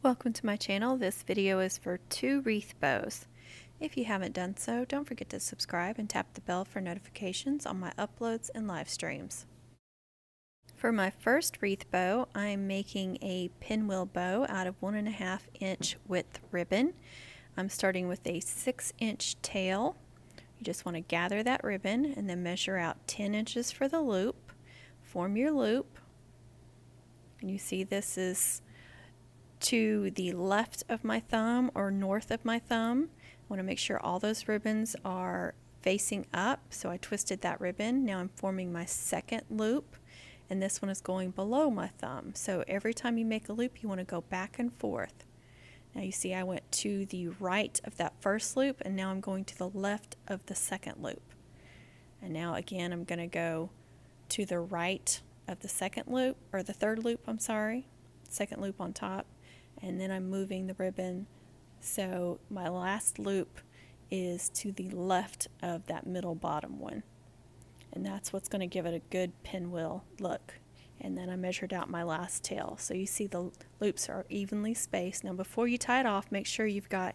Welcome to my channel. This video is for 2 wreath bows. If you haven't done so, don't forget to subscribe and tap the bell for notifications on my uploads and live streams. For my first wreath bow, I'm making a pinwheel bow out of 1.5 inch width ribbon. I'm starting with a 6-inch tail. You just want to gather that ribbon and then measure out 10 inches for the loop. Form your loop. And you see this is to the left of my thumb or north of my thumb. I want to make sure all those ribbons are facing up, so I twisted that ribbon. Now I'm forming my second loop, and this one is going below my thumb. So every time you make a loop, you want to go back and forth. Now you see I went to the right of that first loop, and now I'm going to the left of the second loop. And now again I'm going to go to the right of the second loop, or the third loop, I'm sorry, second loop on top. And then I'm moving the ribbon so my last loop is to the left of that middle bottom one, and that's what's going to give it a good pinwheel look. And then I measured out my last tail, so you see the loops are evenly spaced. Now before you tie it off, make sure you've got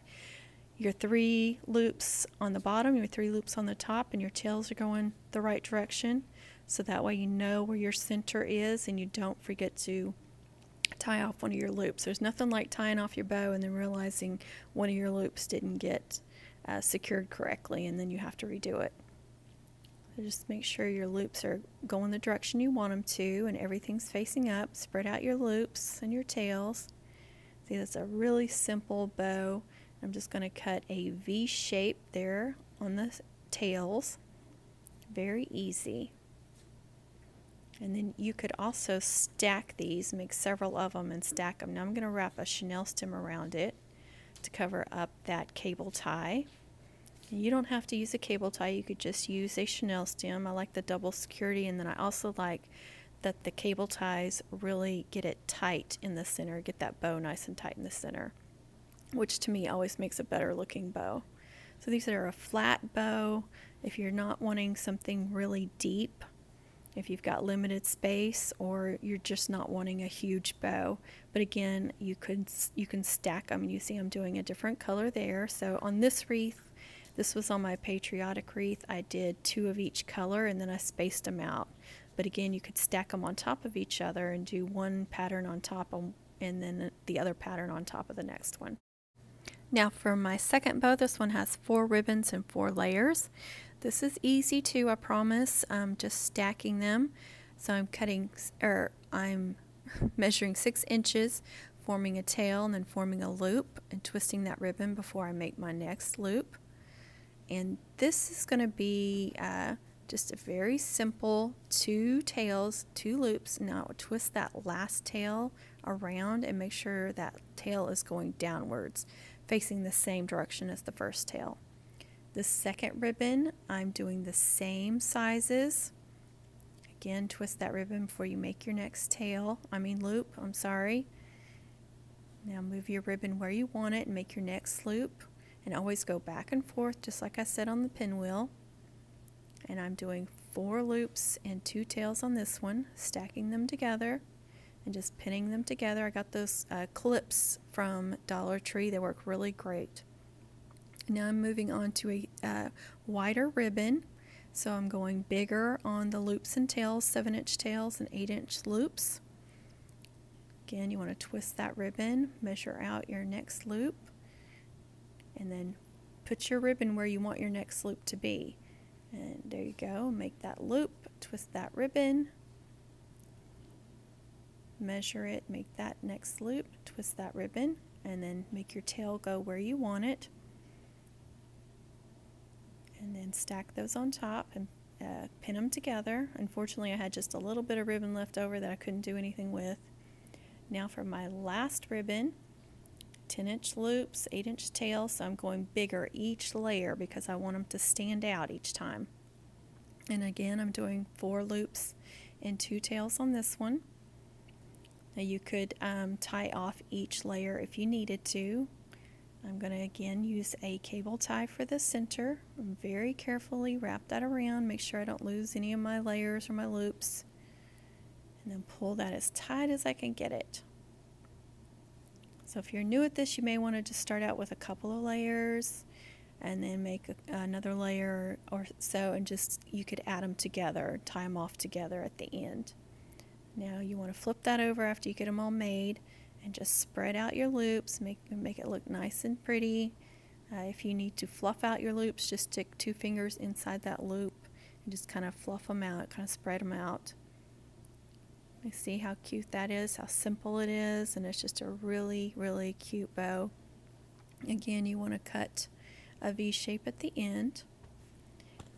your 3 loops on the bottom, your 3 loops on the top, and your tails are going the right direction, so that way you know where your center is and you don't forget to tie off one of your loops. There's nothing like tying off your bow and then realizing one of your loops didn't get secured correctly, and then you have to redo it. So just make sure your loops are going the direction you want them to and everything's facing up. Spread out your loops and your tails. See, that's a really simple bow. I'm just going to cut a V shape there on the tails. Very easy. And then you could also stack these, make several of them and stack them. Now I'm going to wrap a chenille stem around it to cover up that cable tie. And you don't have to use a cable tie, you could just use a chenille stem. I like the double security, and then I also like that the cable ties really get it tight in the center, get that bow nice and tight in the center, which to me always makes a better looking bow. So these are a flat bow if you're not wanting something really deep, if you've got limited space, or you're just not wanting a huge bow. But again, you can stack them. You see I'm doing a different color there. So on this wreath, this was on my patriotic wreath, I did 2 of each color and then I spaced them out. But again, you could stack them on top of each other and do one pattern on top and then the other pattern on top of the next one. Now for my second bow, this one has 4 ribbons and 4 layers. This is easy too, I promise. I'm just stacking them. So I'm measuring 6 inches, forming a tail and then forming a loop and twisting that ribbon before I make my next loop. And this is going to be just a very simple 2 tails, 2 loops. Now twist that last tail around and make sure that tail is going downwards, facing the same direction as the first tail. The second ribbon, I'm doing the same sizes. Again, twist that ribbon before you make your next loop, I'm sorry. Now move your ribbon where you want it and make your next loop. And always go back and forth, just like I said on the pinwheel. And I'm doing 4 loops and 2 tails on this one, stacking them together and just pinning them together. I got those clips from Dollar Tree. They work really great. Now I'm moving on to a wider ribbon. So I'm going bigger on the loops and tails, 7-inch tails and 8-inch loops. Again, you want to twist that ribbon, measure out your next loop, and then put your ribbon where you want your next loop to be. And there you go, make that loop, twist that ribbon, measure it, make that next loop, twist that ribbon, and then make your tail go where you want it. And then stack those on top and pin them together. Unfortunately, I had just a little bit of ribbon left over that I couldn't do anything with. Now for my last ribbon, 10-inch loops, 8-inch tails, so I'm going bigger each layer because I want them to stand out each time. And again, I'm doing 4 loops and 2 tails on this one. Now you could tie off each layer if you needed to. I'm going to again use a cable tie for the center. Very carefully wrap that around, make sure I don't lose any of my layers or my loops. And then pull that as tight as I can get it. So if you're new at this, you may want to just start out with a couple of layers and then make another layer or so, and just you could add them together, tie them off together at the end. Now you want to flip that over after you get them all made and just spread out your loops, make it look nice and pretty. If you need to fluff out your loops, just stick 2 fingers inside that loop and just kind of fluff them out, kind of spread them out. You see how cute that is, how simple it is, and it's just a really, really cute bow. Again, you want to cut a V shape at the end.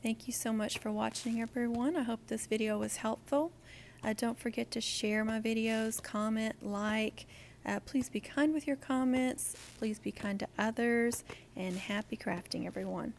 Thank you so much for watching, everyone. I hope this video was helpful. Don't forget to share my videos, comment, like. Please be kind with your comments. Please be kind to others, and happy crafting, everyone.